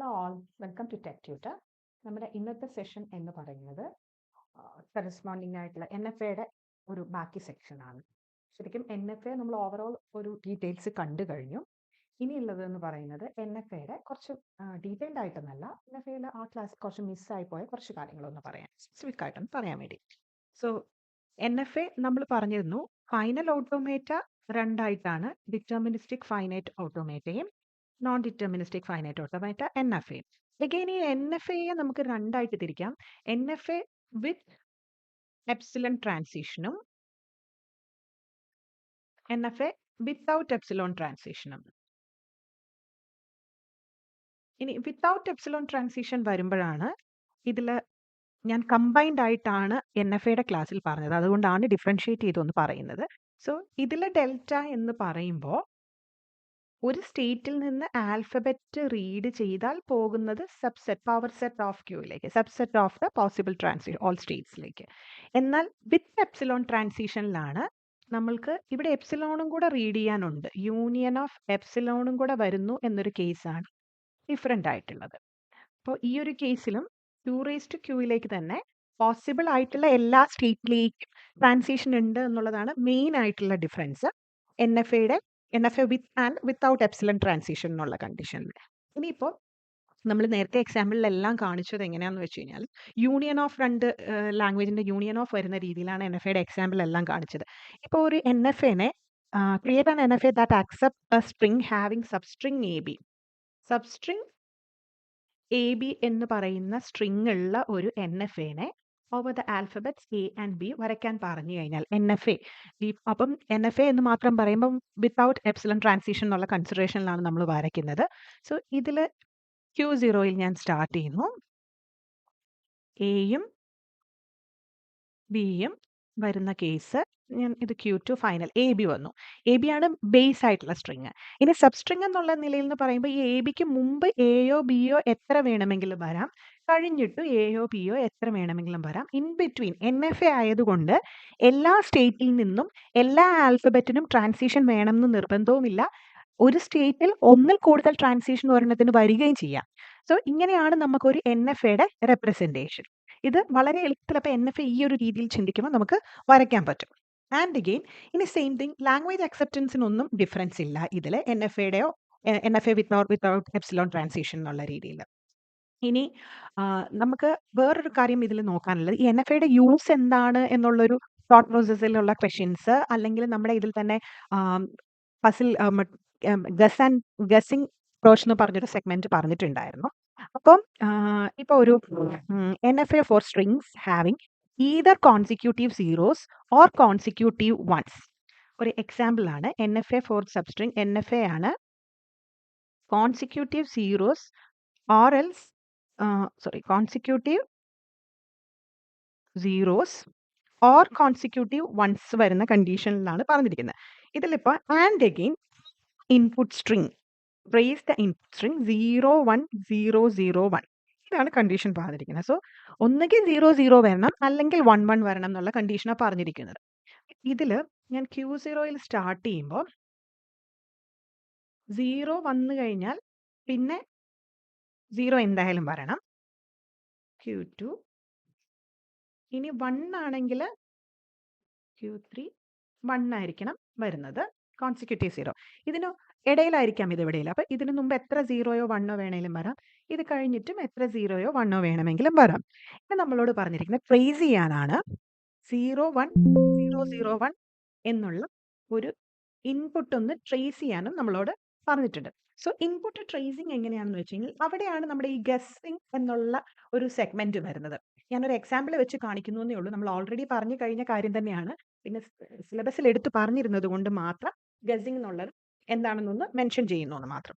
Hello all, welcome to tech tutor. നമ്മുടെ ഇന്നത്തെ session എന്ന് പറയുന്നത് കറസ്പോണ്ടിങ് ആയിട്ടുള്ള NFAയുടെ ഒരു ബാക്കി സെക്ഷനാണ്. ശരിക്കും NFA നമ്മൾ ഓവറോൾ ഒരു ഡീറ്റെയിൽസ് കണ്ടു കഴിഞ്ഞു. ഇനിയുള്ളത് എന്ന് പറയുന്നത് NFAയുടെ കുറച്ച് ഡീറ്റെയിൽഡ് ആയിട്ടൊന്നല്ല, NFAയിൽ ആ ക്ലാസ് കുറച്ച് മിസ്സായി പോയ കുറച്ച് കാര്യങ്ങളൊന്ന് പറയാം, സ്പെസിഫിക് ആയിട്ടൊന്ന് പറയാൻ വേണ്ടി. സോ NFA നമ്മൾ പറഞ്ഞിരുന്നു, ഫൈനൽ ഓട്ടോമേറ്റ രണ്ടായിട്ടാണ്, ഡിറ്റർമിനിസ്റ്റിക് ഫൈനൈറ്റ് ഓട്ടോമേറ്റയും non deterministic finite automata NFA. Again ഈ NFAയെ നമുക്ക് രണ്ടായിട്ട് തിരിക്കാം. NFA വിത്ത് എപ്സിലോൺ ട്രാൻസിഷനും NFA വിത്തൗട്ട് എപ്സിലോൺ ട്രാൻസിഷനും. ഇനി വിത്തൗട്ട് എപ്സിലോൺ ട്രാൻസിഷൻ വരുമ്പോഴാണ് ഇതിൽ ഞാൻ കമ്പൈൻഡ് ആയിട്ടാണ് NFAയുടെ ക്ലാസ്സിൽ പറഞ്ഞത്, അതുകൊണ്ടാണ് ഡിഫറൻഷിയേറ്റ് ചെയ്തൊന്ന് പറയുന്നത്. സോ ഇതിലെ ഡെൽറ്റ എന്ന് പറയുമ്പോൾ ഒരു സ്റ്റേറ്റിൽ നിന്ന് ആൽഫബറ്റ് റീഡ് ചെയ്താൽ പോകുന്നത് സബ്സെറ്റ് പവർ സെറ്റ് ഓഫ് ക്യൂയിലേക്ക്, subset of the possible transition all സ്റ്റേറ്റ്സിലേക്ക്. എന്നാൽ വിത്ത് എപ്സിലോൺ ട്രാൻസിഷനിലാണ് നമ്മൾക്ക് ഇവിടെ എപ്സിലോണും കൂടെ റീഡ് ചെയ്യാനുണ്ട്, യൂണിയൻ ഓഫ് എപ്സിലോണും കൂടെ വരുന്നു എന്നൊരു കേസാണ് ഡിഫറെൻ്റ് ആയിട്ടുള്ളത്. അപ്പോൾ ഈ ഒരു കേസിലും Q⁻Qയിലേക്ക് തന്നെ പോസിബിൾ ആയിട്ടുള്ള എല്ലാ സ്റ്റേറ്റിലേക്കും ട്രാൻസിഷൻ ഉണ്ട് എന്നുള്ളതാണ് മെയിൻ ആയിട്ടുള്ള difference NFA with and without epsilon transition എന്നുള്ള കണ്ടീഷനിൽ. ഇനിയിപ്പോൾ നമ്മൾ നേരത്തെ എക്സാമ്പിളിലെല്ലാം കാണിച്ചത് എങ്ങനെയാണെന്ന് വെച്ച് കഴിഞ്ഞാൽ യൂണിയൻ ഓഫ് രണ്ട് ലാംഗ്വേജിൻ്റെ യൂണിയൻ ഓഫ് വരുന്ന രീതിയിലാണ് NFAയുടെ എക്സാമ്പിൾ എല്ലാം കാണിച്ചത്. ഇപ്പോൾ ഒരു NFAനെ create an NFA that accept a string having substring AB. Substring AB എന്ന് പറയുന്ന സ്ട്രിങ് ഉള്ള ഒരു NFAനെ over the alphabets A and B വരയ്ക്കാൻ പറഞ്ഞു കഴിഞ്ഞാൽ NFA. അപ്പം NFA എന്ന് മാത്രം പറയുമ്പം വിത്തൗട്ട് എപ്സിലോൺ ട്രാൻസിഷൻ എന്നുള്ള കൺസിഡറേഷനിലാണ് നമ്മൾ വരയ്ക്കുന്നത്. സോ ഇതിൽ Q0യിൽ ഞാൻ സ്റ്റാർട്ട് ചെയ്യുന്നു, എയും ബിയും വരുന്ന കേസ് ഞാൻ ഇത് Q2 ഫൈനൽ AB വന്നു. AB ആണ് ബേസ് ആയിട്ടുള്ള സ്ട്രിങ്. ഇനി സബ്സ്ട്രിങ് എന്നുള്ള നിലയിൽ എന്ന് പറയുമ്പോൾ ഈ ABക്ക് മുമ്പ് എയോ ബിയോ എത്ര വേണമെങ്കിലും വരാം, കഴിഞ്ഞിട്ട് എയോ ബിയോ എത്ര വേണമെങ്കിലും വരാം. ഇൻ ബിറ്റ്വീൻ NFA ആയതുകൊണ്ട് എല്ലാ സ്റ്റേറ്റിൽ നിന്നും എല്ലാ ആൽഫബറ്റിനും ട്രാൻസിഷൻ വേണമെന്ന് നിർബന്ധവുമില്ല. ഒരു സ്റ്റേറ്റിൽ ഒന്നിൽ കൂടുതൽ ട്രാൻസിഷൻ ഒരെണ്ണത്തിന് വരികയും ചെയ്യാം. സോ ഇങ്ങനെയാണ് നമുക്കൊരു NFAയുടെ റെപ്രസെൻറ്റേഷൻ. ഇത് വളരെ എളുപ്പത്തിൽ അപ്പോൾ NFA ഈ ഒരു രീതിയിൽ ചിന്തിക്കുമ്പോൾ നമുക്ക് വരയ്ക്കാൻ പറ്റും. ആൻഡ് അഗെയിൻ ഇനി സെയിം തിങ്, ലാംഗ്വേജ് അക്സെപ്റ്റൻസിനൊന്നും ഡിഫറൻസ് ഇല്ല ഇതിൽ NFA വിത്തൗട്ട് എപ്സിലോൺ ട്രാൻസിഷൻ എന്നുള്ള രീതിയിൽ. ഇനി നമുക്ക് വേറൊരു കാര്യം ഇതിൽ നോക്കാനുള്ളത്, ഈ NFAയുടെ യൂസ് എന്താണ് എന്നുള്ളൊരു തോട്ട് പ്രോസസ്സിലുള്ള ക്വസ്റ്റ്യൻസ്, അല്ലെങ്കിൽ നമ്മുടെ ഇതിൽ തന്നെ പസിൽ ഗസിംഗ് അപ്രോച്ച് എന്ന് പറഞ്ഞൊരു സെഗ്മെന്റ് പറഞ്ഞിട്ടുണ്ടായിരുന്നു. അപ്പം ഇപ്പോൾ ഒരു NFA for strings having either consecutive zeros or consecutive ones. ഒരു എക്സാമ്പിൾ ആണ് NFA ഫോർ സബ്സ്ട്രിങ്. NFA ആണ് consecutive zeros or else consecutive zeros or consecutive ones വരുന്ന കണ്ടീഷനിലാണ് പറഞ്ഞിരിക്കുന്നത്. ഇതിലിപ്പോൾ and again input string, race the input string 0 1 0 0 1, ഇതാണ് condition പറഞ്ഞിരിക്കുന്നത്. So ഒന്നുകിൽ 0 0 വരണം, അല്ലെങ്കിൽ 1 1 വരണം എന്നുള്ള കണ്ടീഷനാണ് പറഞ്ഞിരിക്കുന്നത്. ഇതിൽ ഞാൻ Q0യിൽ സ്റ്റാർട്ട് ചെയ്യുമ്പോൾ 0 വന്നു കഴിഞ്ഞാൽ പിന്നെ 0 എന്തായാലും വരണം. Q2 ഇനി 1 ആണെങ്കിൽ Q3 1 ആയിരിക്കണം വരുന്നത്, കോൺസിക്യൂട്ടീവ് 0. ഇതിന് ഇടയിലായിരിക്കാം ഇത് എവിടെയില്ല. അപ്പോൾ ഇതിന് മുമ്പ് എത്ര 0യോ 1ഓ വേണമെങ്കിലും വരാം, ഇത് കഴിഞ്ഞിട്ടും എത്ര 0യോ 1ഓ വേണമെങ്കിലും വരാം. ഇത് നമ്മളോട് പറഞ്ഞിരിക്കുന്നത് ട്രേസ് ചെയ്യാനാണ്. 0 1 0 0 1 എന്നുള്ള ഒരു ഇൻപുട്ട് ഒന്ന് ട്രേസ് ചെയ്യാനും നമ്മളോട് പറഞ്ഞിട്ടുണ്ട്. സോ ഇൻപുട്ട് ട്രേസിങ് എങ്ങനെയാണെന്ന് വെച്ച് കഴിഞ്ഞാൽ അവിടെയാണ് നമ്മുടെ ഈ ഗസ്സിങ് എന്നുള്ള ഒരു സെഗ്മെന്റ് വരുന്നത്. ഞാനൊരു എക്സാമ്പിൾ വെച്ച് കാണിക്കുന്നു എന്നേ ഉള്ളൂ. നമ്മൾ ഓൾറെഡി പറഞ്ഞു കഴിഞ്ഞ കാര്യം തന്നെയാണ്, പിന്നെ സിലബസിൽ എടുത്ത് പറഞ്ഞിരുന്നത് കൊണ്ട് മാത്രം ഗസ്സിങ് എന്നുള്ളത് എന്താണെന്നൊന്ന് മെൻഷൻ ചെയ്യുന്നു എന്ന് മാത്രം.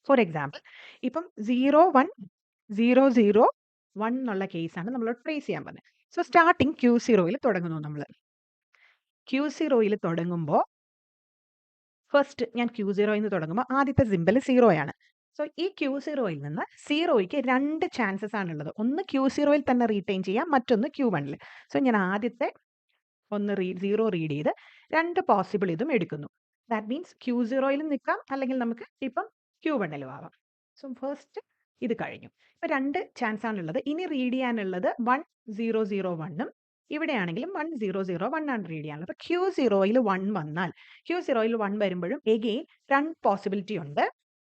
ഫോർ എക്സാമ്പിൾ, ഇപ്പം 0 1 0 0 1 എന്നുള്ള കേസാണ് നമ്മൾ ട്രേസ് ചെയ്യാൻ പറഞ്ഞത്. സോ സ്റ്റാർട്ടിങ് Q0യിൽ തുടങ്ങുന്നു. നമ്മൾ Q0യിൽ തുടങ്ങുമ്പോൾ ഫസ്റ്റ് ഞാൻ Q0യിൽ നിന്ന് തുടങ്ങുമ്പോൾ ആദ്യത്തെ സിമ്പിൾ 0 ആണ്. സോ ഈ Q0യിൽ നിന്ന് 0യ്ക്ക് 2 ചാൻസസ് ആണുള്ളത്. ഒന്ന് Q0യിൽ തന്നെ റീറ്റെയിൻ ചെയ്യാം, മറ്റൊന്ന് Q1ൽ. സോ ഞാൻ ആദ്യത്തെ ഒന്ന് 0 റീഡ് ചെയ്ത് 2 പോസിബിൾ ഇതും എടുക്കുന്നു. ദാറ്റ് മീൻസ് Q0യിൽ നിൽക്കാം, അല്ലെങ്കിൽ നമുക്ക് ഇപ്പം Q1ലും ആവാം. സോ ഫസ്റ്റ് ഇത് കഴിഞ്ഞു. ഇപ്പൊ 2 ചാൻസ് ആണുള്ളത്. ഇനി റീഡ് ചെയ്യാനുള്ളത് 1001ഉം ഇവിടെയാണെങ്കിലും 1001 ആണ് റീഡ് ചെയ്യാനുള്ളത്. അപ്പൊ Q0യിൽ 1 വന്നാൽ Q0യിൽ 1 വരുമ്പോഴും എഗെയിൻ 2 പോസിബിലിറ്റി ഉണ്ട്.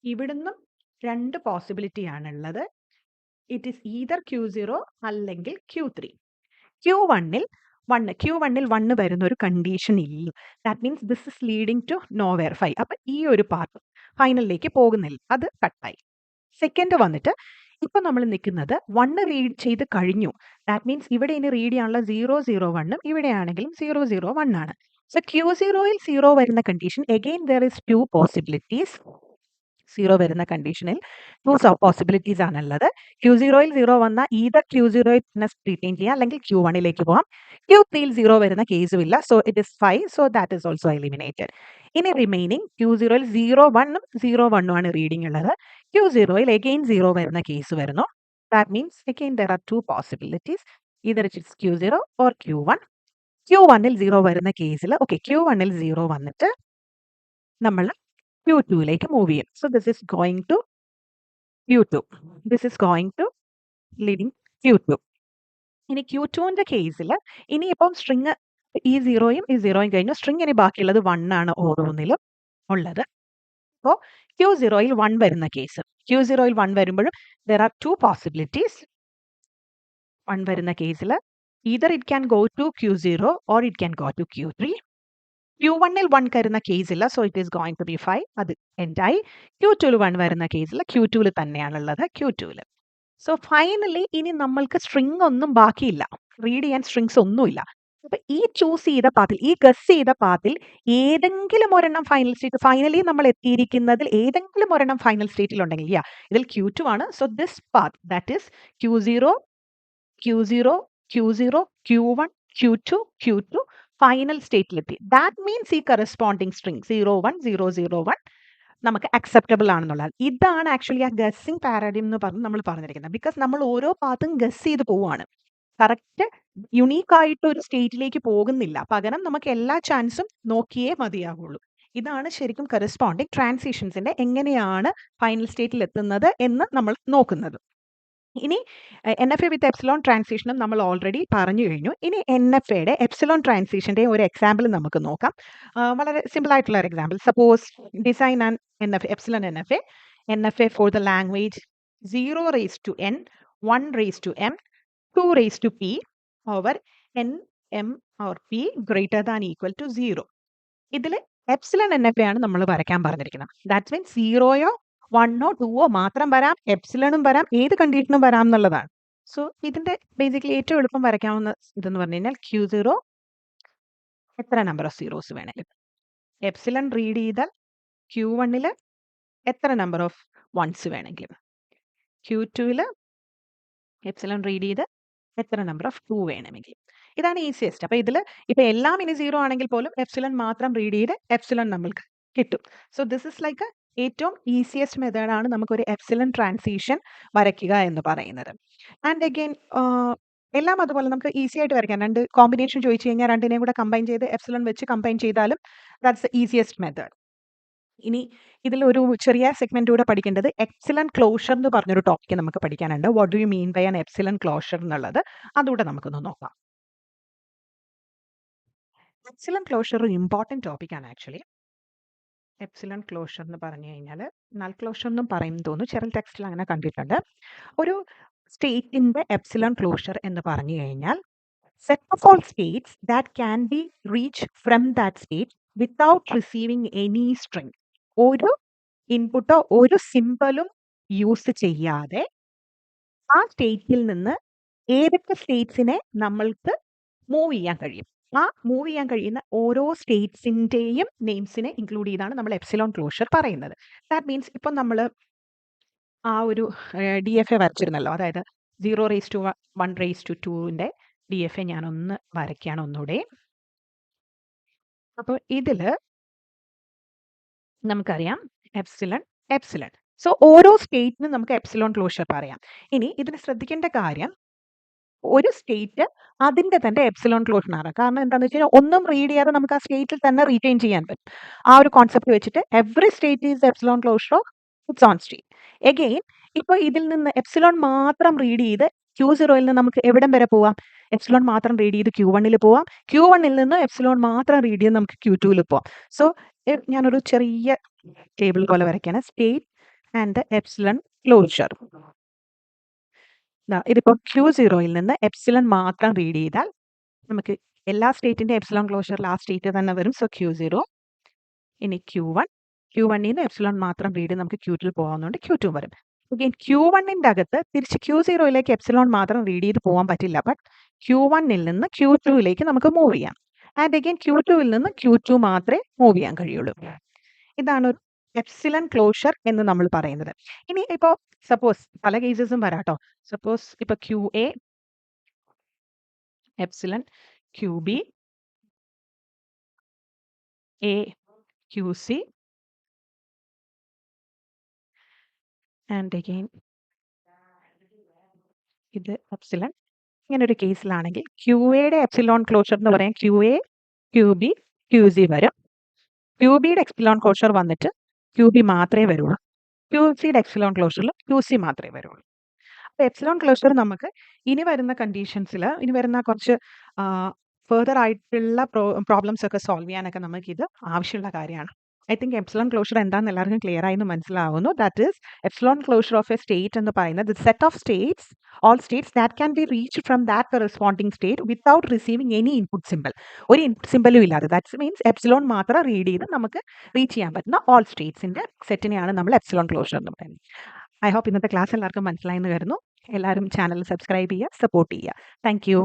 ഇവിടുന്നും 2 പോസിബിലിറ്റി ആണുള്ളത്. ഇറ്റ് ഈസ് ഈതർ Q0 അല്ലെങ്കിൽ Q3. Q1ൽ 1 വരുന്ന ഒരു കണ്ടീഷൻ ഇല്ല. That means this is leading to nowhere 5. അപ്പൊ ഈ ഒരു പാർട്ട് ഫൈനലിലേക്ക് പോകുന്നില്ല, അത് കട്ടായി. സെക്കൻഡ് വന്നിട്ട് ഇപ്പൊ നമ്മൾ നിൽക്കുന്നത് 1 റീഡ് ചെയ്ത് കഴിഞ്ഞു. ദാറ്റ് മീൻസ് ഇവിടെ ഇനി റീഡ് ചെയ്യാനുള്ള 001ഉം ഇവിടെയാണെങ്കിലും 001 ആണ്. സോ Q0യിൽ 0 വരുന്ന condition again there is 2 possibilities. 0 വരുന്ന കണ്ടീഷനിൽ 2 പോസിബിലിറ്റീസ് ആണുള്ളത്. Q0യിൽ 0 വന്നാൽ ഈതർ Q0 റീറ്റെയിൻ ചെയ്യാം അല്ലെങ്കിൽ Q1ലേക്ക് പോകാം. Q3യിൽ 0 വരുന്ന കേസും ഇല്ല. So it is 5. So that is also eliminated. ഇനി റിമൈനിങ് Q0യിൽ 01ഉം 01ഉം ആണ് റീഡിംഗ് ഉള്ളത്. Q0യിൽ അഗെയിൻ 0 വരുന്ന കേസ് വരുന്നു. That means again there are 2 possibilities. Either it is Q0 or Q1. Q1ൽ 0 വരുന്ന കേസിൽ Q1ൽ 0 വന്നിട്ട് നമ്മൾ Q2ലേക്ക് മൂവ് ചെയ്യും. So this is going to Q2. This is going to leading Q2. ഇനി Q2ന്റെ കേസിൽ ഇനിയിപ്പം സ്ട്രിങ് ഈ 0യും ഈ 0യും കഴിഞ്ഞു. സ്ട്രിങ് ഇനി ബാക്കിയുള്ളത് 1 ആണ് ഓരോന്നിലും ഉള്ളത്. അപ്പോൾ Q0യിൽ 1 വരുന്ന കേസ്, Q0യിൽ 1 വരുമ്പോഴും ദർ ആർ 2 പോസിബിലിറ്റീസ്. 1 വരുന്ന കേസിൽ either it can go to Q0 or it can go to Q3. Q1ൽ 1 വരുന്ന കേസില്ല. So it is going to be 5. അത് എൻഡായി. Q2ൽ 1 വരുന്ന കേസിൽ Q2ൽ തന്നെയാണുള്ളത്. Q2ൽ. സോ ഫൈനലി ഇനി നമ്മൾക്ക് സ്ട്രിങ് ഒന്നും ബാക്കിയില്ല. റീഡ് ചെയ്യാൻ സ്ട്രിങ്സ് ഒന്നുമില്ല. അപ്പൊ ഈ ചൂസ് ചെയ്ത പാത്തിൽ, ഈ ഗസ് ചെയ്ത പാത്തിൽ ഏതെങ്കിലും ഒരെണ്ണം ഫൈനൽ സ്റ്റേറ്റ്, ഫൈനലി നമ്മൾ എത്തിയിരിക്കുന്നതിൽ ഏതെങ്കിലും ഒരെണ്ണം ഫൈനൽ സ്റ്റേറ്റിൽ ഉണ്ടെങ്കിൽ ഇതിൽ Q2 ആണ്. So this path that is Q0, Q0, Q0, Q1, Q2, Q2 final സ്റ്റേറ്റിലെത്തി. ദാറ്റ് മീൻസ് ഈ കറസ്പോണ്ടിങ് സ്ട്രിങ് 01, 001 നമുക്ക് അക്സെപ്റ്റബിൾ ആണെന്നുള്ളത്. ഇതാണ് ആക്ച്വലി ആ ഗസ്സിംഗ് പാരഡിം എന്ന് പറഞ്ഞ് നമ്മൾ പറഞ്ഞിരിക്കുന്നത്. ബിക്കോസ് നമ്മൾ ഓരോ പാത്തും ഗസ് ചെയ്ത് പോവാണ്. കറക്റ്റ് യുണീക്ക് ആയിട്ട് ഒരു സ്റ്റേറ്റിലേക്ക് പോകുന്നില്ല. പകരം നമുക്ക് എല്ലാ ചാൻസും നോക്കിയേ മതിയാകുള്ളൂ. ഇതാണ് ശരിക്കും കറസ്പോണ്ടിങ് ട്രാൻസിഷൻസിന്റെ എങ്ങനെയാണ് ഫൈനൽ സ്റ്റേറ്റിൽ എത്തുന്നത് എന്ന് നമ്മൾ നോക്കുന്നത്. ഇനി NFA വിത്ത് എപ്സിലോൺ ട്രാൻസിഷനും നമ്മൾ ഓൾറെഡി പറഞ്ഞു കഴിഞ്ഞു. ഇനി NFAയുടെ എപ്സിലോൺ ട്രാൻസിഷന്റെ ഒരു എക്സാമ്പിൾ നമുക്ക് നോക്കാം. വളരെ സിമ്പിൾ ആയിട്ടുള്ള ഒരു example. Suppose design and NFA, epsilon NFA for the language 0 raised to n, 1 raised to m, 2 raised to p over n, m or p greater than equal to 0. ഇതിൽ epsilon NFA ആണ് നമ്മൾ വരയ്ക്കാൻ പറഞ്ഞിരിക്കുന്നത്. That means 0യോ 1ഓ 2ഓ മാത്രം വരാം, എപ്സിലോണും വരാം, ഏത് കണ്ടീഷനും വരാം എന്നുള്ളതാണ്. സോ ഇതിന്റെ ബേസിക്കലി ഏറ്റവും എളുപ്പം വരയ്ക്കാവുന്ന ഇതെന്ന് പറഞ്ഞു കഴിഞ്ഞാൽ Q0 എത്ര നമ്പർ ഓഫ് സീറോസ് വേണേലും, എപ്സിലോൺ റീഡ് ചെയ്താൽ Q1ൽ എത്ര നമ്പർ ഓഫ് വൺസ് വേണമെങ്കിലും, Q2ൽ എപ്സിലോൺ റീഡ് ചെയ്ത് എത്ര നമ്പർ ഓഫ് 2 വേണമെങ്കിലും. ഇതാണ് ഈസിയസ്റ്റ്. അപ്പൊ ഇതിൽ ഇപ്പൊ എല്ലാം ഇനി 0 ആണെങ്കിൽ പോലും എപ്സിലോൺ മാത്രം റീഡ് ചെയ്ത് എപ്സിലോൺ നമ്മൾക്ക് കിട്ടും. സോ ദിസ് ഇസ് ലൈക്ക് ഏറ്റവും ഈസിയസ്റ്റ് മെത്തേഡാണ് നമുക്കൊരു എപ്സിലോൺ ട്രാൻസിഷൻ വരയ്ക്കുക എന്ന് പറയുന്നത്. ആൻഡ് അഗെയിൻ എല്ലാം അതുപോലെ നമുക്ക് ഈസി ആയിട്ട് വരയ്ക്കാം. 2 കോമ്പിനേഷൻ ചോദിച്ചു കഴിഞ്ഞാൽ രണ്ടിനെയും കൂടെ കമ്പൈൻ ചെയ്ത് എപ്സിലോൺ വെച്ച് കമ്പൈൻ ചെയ്താലും ദാറ്റ്സ് ദ ഈസിയസ്റ്റ് മെത്തേഡ്. ഇനി ഇതിൽ ഒരു ചെറിയ സെഗ്മെന്റ് കൂടെ പഠിക്കേണ്ടത് എപ്സിലോൺ ക്ലോഷർ എന്ന് പറഞ്ഞൊരു ടോപ്പിക് നമുക്ക് പഠിക്കാനുണ്ട്. What do you mean by an epsilon closure എന്നുള്ളത് അതുകൂടെ നമുക്കൊന്ന് നോക്കാം. എപ്സിലോൺ ക്ലോഷർ ഒരു ഇമ്പോർട്ടൻറ്റ് ടോപ്പിക്കാണ് ആക്ച്വലി. എപ്സിലോൺ ക്ലോഷർ എന്ന് പറഞ്ഞു കഴിഞ്ഞാൽ നൾ ക്ലോഷർ എന്നും പറയും തോന്നുന്നു, ചെറിയ ടെക്സ്റ്റിൽ അങ്ങനെ കണ്ടിട്ടുണ്ട്. ഒരു സ്റ്റേറ്റിന്റെ എപ്സിലോൺ ക്ലോഷർ എന്ന് പറഞ്ഞു കഴിഞ്ഞാൽ set of all States that can be reach from that state without receiving any string. ഒരു ഇൻപുട്ടോ ഒരു സിമ്പലും യൂസ് ചെയ്യാതെ ആ സ്റ്റേറ്റിൽ നിന്ന് ഏതൊക്കെ സ്റ്റേറ്റ്സിനെ നമ്മൾക്ക് മൂവ് ചെയ്യാൻ കഴിയും, ആ മൂവ് ചെയ്യാൻ കഴിയുന്ന ഓരോ സ്റ്റേറ്റ്സിൻ്റെയും നെയിംസിനെ ഇൻക്ലൂഡ് ചെയ്താണ് നമ്മൾ എപ്സിലോൺ ക്ലോഷർ പറയുന്നത്. ദാറ്റ് മീൻസ് ഇപ്പം നമ്മൾ ആ ഒരു DFA വരച്ചിരുന്നല്ലോ, അതായത് 0 raised to 1 raised to 2ന്റെ DFA ഞാനൊന്ന് വരയ്ക്കുകയാണ് ഒന്നുകൂടെ. അപ്പോൾ ഇതിൽ നമുക്കറിയാം എപ്സിലോൺ. സോ ഓരോ സ്റ്റേറ്റിനും നമുക്ക് എപ്സിലോൺ ക്ലോഷർ പറയാം. ഇനി ഇതിന് ശ്രദ്ധിക്കേണ്ട കാര്യം, ഒരു സ്റ്റേറ്റ് അതിന്റെ തന്നെ എപ്സിലോൺ ക്ലോഷർ ആണ്. കാരണം എന്താണെന്ന് വെച്ച് കഴിഞ്ഞാൽ ഒന്നും റീഡ് ചെയ്യാതെ നമുക്ക് ആ സ്റ്റേറ്റിൽ തന്നെ റീറ്റെയിൻ ചെയ്യാൻ പറ്റും. ആ ഒരു കോൺസെപ്റ്റ് വെച്ചിട്ട് every state is epsilon closure of its on state. Again ഇപ്പോൾ ഇതിൽ നിന്ന് എപ്സിലോൺ മാത്രം റീഡ് ചെയ്ത് Q0യിൽ നിന്ന് നമുക്ക് എവിടം വരെ പോവാം? എപ്സിലോൺ മാത്രം റീഡ് ചെയ്ത് Q1ൽ പോവാം. Q1ൽ നിന്ന് എപ്സിലോൺ മാത്രം റീഡ് ചെയ്ത് നമുക്ക് Q2ൽ പോവാം. സോ ഞാനൊരു ചെറിയ ടേബിൾ പോലെ വരയ്ക്കുകയാണ്. State and epsilon closure. ഇതിപ്പോൾ Q0യിൽ നിന്ന് എപ്സിലോൺ മാത്രം റീഡ് ചെയ്താൽ നമുക്ക് എല്ലാ സ്റ്റേറ്റിന്റെ എപ്സിലോൺ ക്ലോഷറിൽ ആ സ്റ്റേറ്റ് തന്നെ വരും. So Q0. ഇനി Q1. Q1ൽ നിന്ന് എപ്സിലോൺ മാത്രം റീഡ് ചെയ്ത് നമുക്ക് Q2ൽ പോകാവുന്നതുകൊണ്ട് Q2 വരും. അഗെയിൻ Q1ന്റെ അകത്ത് തിരിച്ച് Q0യിലേക്ക് എപ്സിലോൺ മാത്രം റീഡ് ചെയ്ത് പോകാൻ പറ്റില്ല. ബട്ട് Q1ൽ നിന്ന് Q2യിലേക്ക് നമുക്ക് മൂവ് ചെയ്യാം. ആൻഡ് അഗെയിൻ Q2ൽ നിന്ന് Q2 മാത്രമേ മൂവ് ചെയ്യാൻ കഴിയുള്ളൂ. ഇതാണ് ഒരു എപ്സിലൺ ക്ലോഷർ എന്ന് നമ്മൾ പറയുന്നത്. ഇനി ഇപ്പോൾ സപ്പോസ് പല കേസസും വരാട്ടോ. സപ്പോസ് ഇപ്പോൾ QA, epsilon QB, A QC and again ഇത് എപ്സിലൺ. ഇങ്ങനെ ഒരു കേസിലാണെങ്കിൽ QAയുടെ എപ്സിലോൺ ക്ലോഷർ എന്ന് പറയാൻ QA, QB, QC വരും. QBയുടെ എപ്സിലോൺ ക്ലോഷർ വന്നിട്ട് QB മാത്രമേ വരുള്ളൂ. QCയുടെ എപ്സിലോൺ ക്ലോഷറിൽ QC മാത്രമേ വരുള്ളൂ. അപ്പോൾ എപ്സിലോൺ ക്ലോഷർ നമുക്ക് ഇനി വരുന്ന കണ്ടീഷൻസിൽ ഇനി വരുന്ന കുറച്ച് ഫെർദർ ആയിട്ടുള്ള പ്രോബ്ലംസ് ഒക്കെ സോൾവ് ചെയ്യാനൊക്കെ നമുക്ക് ഇത് ആവശ്യമുള്ള കാര്യമാണ്. ഐ തിങ്ക് എപ്സിലോൺ ക്ലോഷർ എന്താണെന്ന് എല്ലാവർക്കും ക്ലിയർ ആയി എന്ന് മനസ്സിലാവുന്നു. That is epsilon closure of A state എന്ന് പറയുന്നത് set of States, all states that can be reached from that corresponding state without receiving any input symbol. ഒരു ഇൻപുട്ട് സിമ്പലും ഇല്ലാതെ. That means epsilon മാത്രം റീഡ് ചെയ്ത് നമുക്ക് റീച്ച് ചെയ്യാൻ പറ്റുന്ന all സ്റ്റേറ്റ്സിന്റെ സെറ്റിനെയാണ് നമ്മൾ എപ്സിലോൺ ക്ലോഷർ എന്ന് പറയുന്നത്. ഐ ഹോപ്പ് ഇന്നത്തെ ക്ലാസ് എല്ലാവർക്കും മനസ്സിലായെന്ന് കരുതുന്നു. എല്ലാവരും ചാനൽ സബ്സ്ക്രൈബ് ചെയ്യുക, സപ്പോർട്ട് ചെയ്യുക. Thank you.